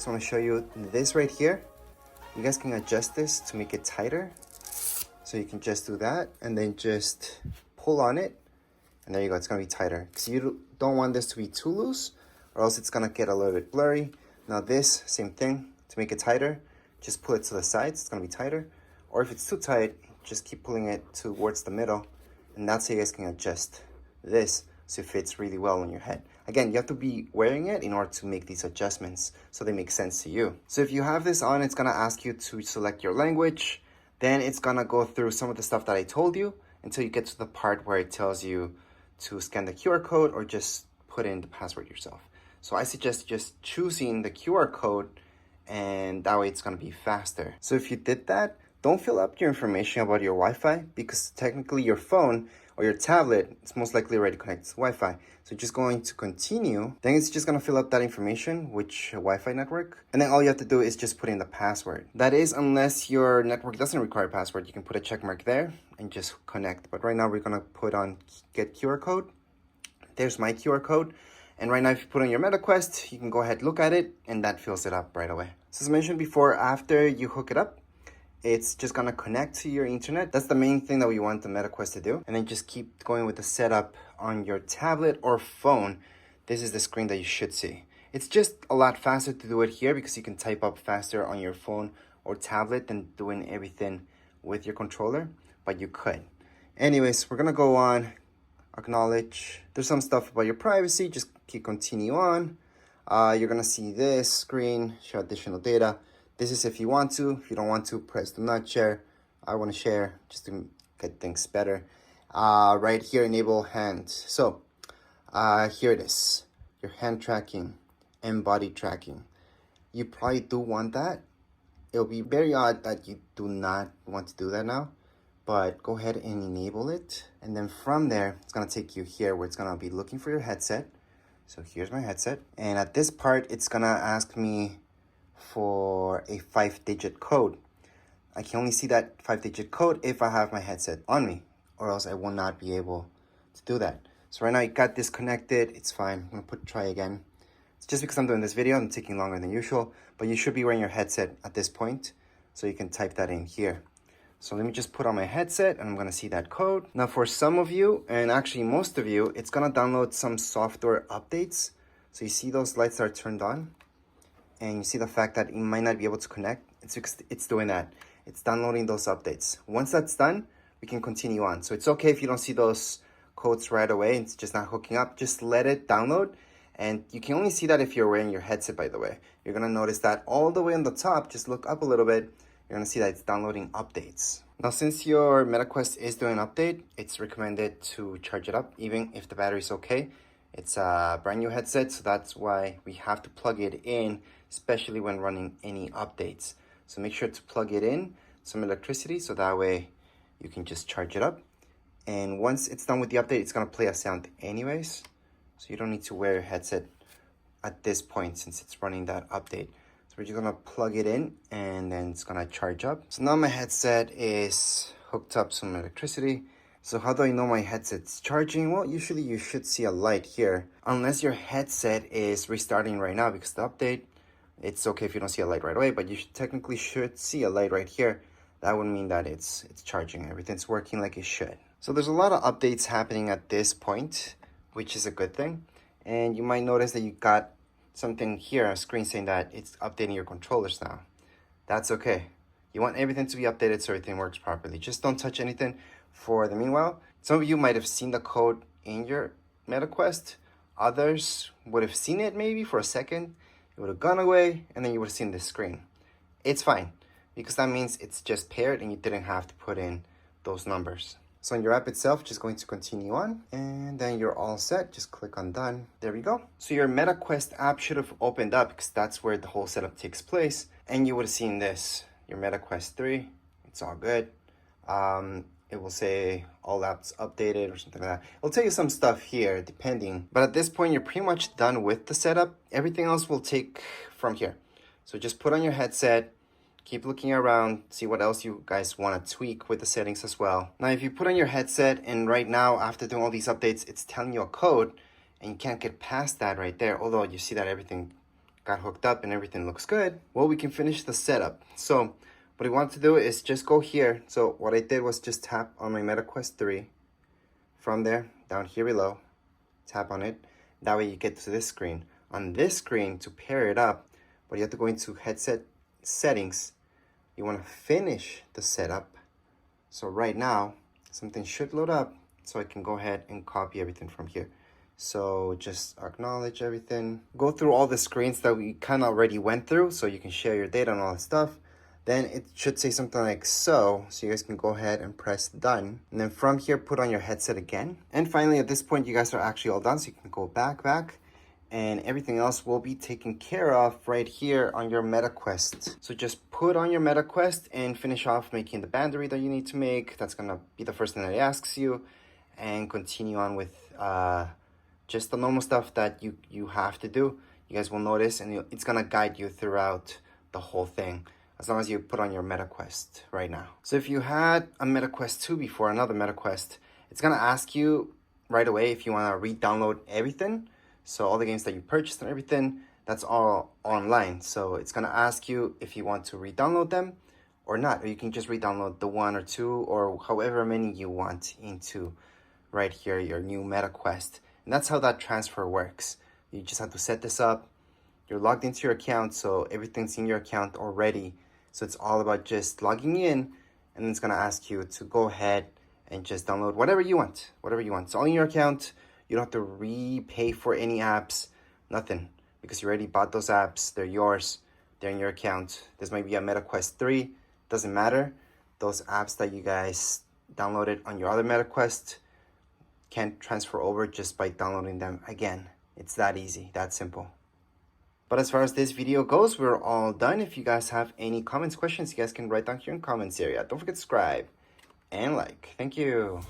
So I'm gonna show you this right here. You guys can adjust this to make it tighter. So you can just do that and then just pull on it. And there you go, it's gonna be tighter. Because you don't want this to be too loose or else it's gonna get a little bit blurry. Now this, same thing, to make it tighter, just pull it to the sides, it's gonna be tighter. Or if it's too tight, just keep pulling it towards the middle. And that's how you guys can adjust this so it fits really well on your head. Again, you have to be wearing it in order to make these adjustments so they make sense to you. So if you have this on, it's gonna ask you to select your language. Then it's gonna go through some of the stuff that I told you until you get to the part where it tells you to scan the QR code or just put in the password yourself. So I suggest just choosing the QR code and that way it's gonna be faster. So if you did that, don't fill up your information about your Wi-Fi because technically your phone or your tablet is most likely already connected to Wi-Fi. So you're just going to continue. Then it's just gonna fill up that information, which Wi-Fi network. And then all you have to do is just put in the password. That is, unless your network doesn't require a password, you can put a check mark there and just connect. But right now we're gonna put on get QR code. There's my QR code. And right now, if you put on your MetaQuest, you can go ahead, look at it, and that fills it up right away. So as mentioned before, after you hook it up, it's just gonna connect to your internet. That's the main thing that we want the MetaQuest to do. And then just keep going with the setup on your tablet or phone. This is the screen that you should see. It's just a lot faster to do it here because you can type up faster on your phone or tablet than doing everything with your controller, but you could. Anyways, we're gonna go on, acknowledge. There's some stuff about your privacy, just keep continue on. You're gonna see this screen, show additional data. This is if you want to. If you don't want to, press do not share. I want to share just to get things better. Right here, enable hand. So here it is, your hand tracking and body tracking. You probably do want that. It'll be very odd that you do not want to do that now, but go ahead and enable it. And then from there, it's gonna take you here where it's gonna be looking for your headset. So here's my headset. And at this part, it's gonna ask me for a 5-digit code. I can only see that 5-digit code if I have my headset on me, or else I will not be able to do that. So right now it got disconnected. It's fine. I'm gonna try again. It's just because I'm doing this video, I'm taking longer than usual, but you should be wearing your headset at this point, so you can type that in here. So let me just put on my headset and I'm gonna see that code. Now for some of you, and actually most of you, it's gonna download some software updates. So you see those lights that are turned on? And you see the fact that you might not be able to connect. It's because it's doing that. It's downloading those updates. Once that's done, we can continue on. So it's okay if you don't see those codes right away. It's just not hooking up. Just let it download. And you can only see that if you're wearing your headset, by the way. You're gonna notice that all the way on the top, just look up a little bit, you're gonna see that it's downloading updates. Now, since your MetaQuest is doing an update, it's recommended to charge it up, even if the battery's okay. It's a brand new headset, so that's why we have to plug it in, especially when running any updates. So make sure to plug it in, some electricity, so that way you can just charge it up. And once it's done with the update, it's gonna play a sound anyways. So you don't need to wear a headset at this point since it's running that update. So we're just gonna plug it in and then it's gonna charge up. So now my headset is hooked up some electricity. So how do I know my headset's charging? Well, usually you should see a light here, unless your headset is restarting right now because the update, it's okay if you don't see a light right away, but you technically should see a light right here. That would mean that it's charging. Everything's working like it should. So there's a lot of updates happening at this point, which is a good thing. And you might notice that you got something here, a screen saying that it's updating your controllers now. That's okay. You want everything to be updated so everything works properly. Just don't touch anything for the meanwhile. Some of you might have seen the code in your MetaQuest. Others would have seen it maybe for a second. It would have gone away and then you would have seen this screen. It's fine because that means it's just paired and you didn't have to put in those numbers. So in your app itself, just going to continue on and then you're all set. Just click on done. There we go. So your MetaQuest app should have opened up because that's where the whole setup takes place. And you would have seen this, your MetaQuest 3. It's all good. It will say all apps updated or something like that. It'll tell you some stuff here depending. But at this point, you're pretty much done with the setup. Everything else will take from here. So just put on your headset, keep looking around, see what else you guys want to tweak with the settings as well. Now, if you put on your headset and right now, after doing all these updates, it's telling you a code and you can't get past that right there. Although you see that everything got hooked up and everything looks good, well, we can finish the setup. So what I want to do is just go here. So what I did was just tap on my MetaQuest 3. From there, down here below, tap on it. That way you get to this screen. On this screen, to pair it up, but you have to go into headset settings. You want to finish the setup. So right now, something should load up, so I can go ahead and copy everything from here. So just acknowledge everything. Go through all the screens that we kind of already went through, so you can share your data and all that stuff. Then it should say something like so you guys can go ahead and press done. And then from here, put on your headset again. And finally, at this point, you guys are actually all done, so you can go back, and everything else will be taken care of right here on your MetaQuest. So just put on your MetaQuest and finish off making the bandery that you need to make. That's gonna be the first thing that it asks you, and continue on with just the normal stuff that you have to do. You guys will notice, and it's gonna guide you throughout the whole thing, as long as you put on your MetaQuest right now. So if you had a MetaQuest 2 before, another MetaQuest, it's gonna ask you right away if you wanna re-download everything. So all the games that you purchased and everything, that's all online. So it's gonna ask you if you want to re-download them or not. Or you can just re-download the 1 or 2 or however many you want into right here, your new MetaQuest. And that's how that transfer works. You just have to set this up. You're logged into your account, so everything's in your account already. So it's all about just logging in, and it's gonna ask you to go ahead and just download whatever you want, It's all in your account. You don't have to repay for any apps, nothing, because you already bought those apps. They're yours, they're in your account. This might be a MetaQuest 3, doesn't matter. Those apps that you guys downloaded on your other MetaQuest can't transfer over just by downloading them again. It's that easy, that simple. But as far as this video goes, we're all done. If you guys have any comments, questions, you guys can write down here in the comments area. Don't forget to subscribe and like. Thank you.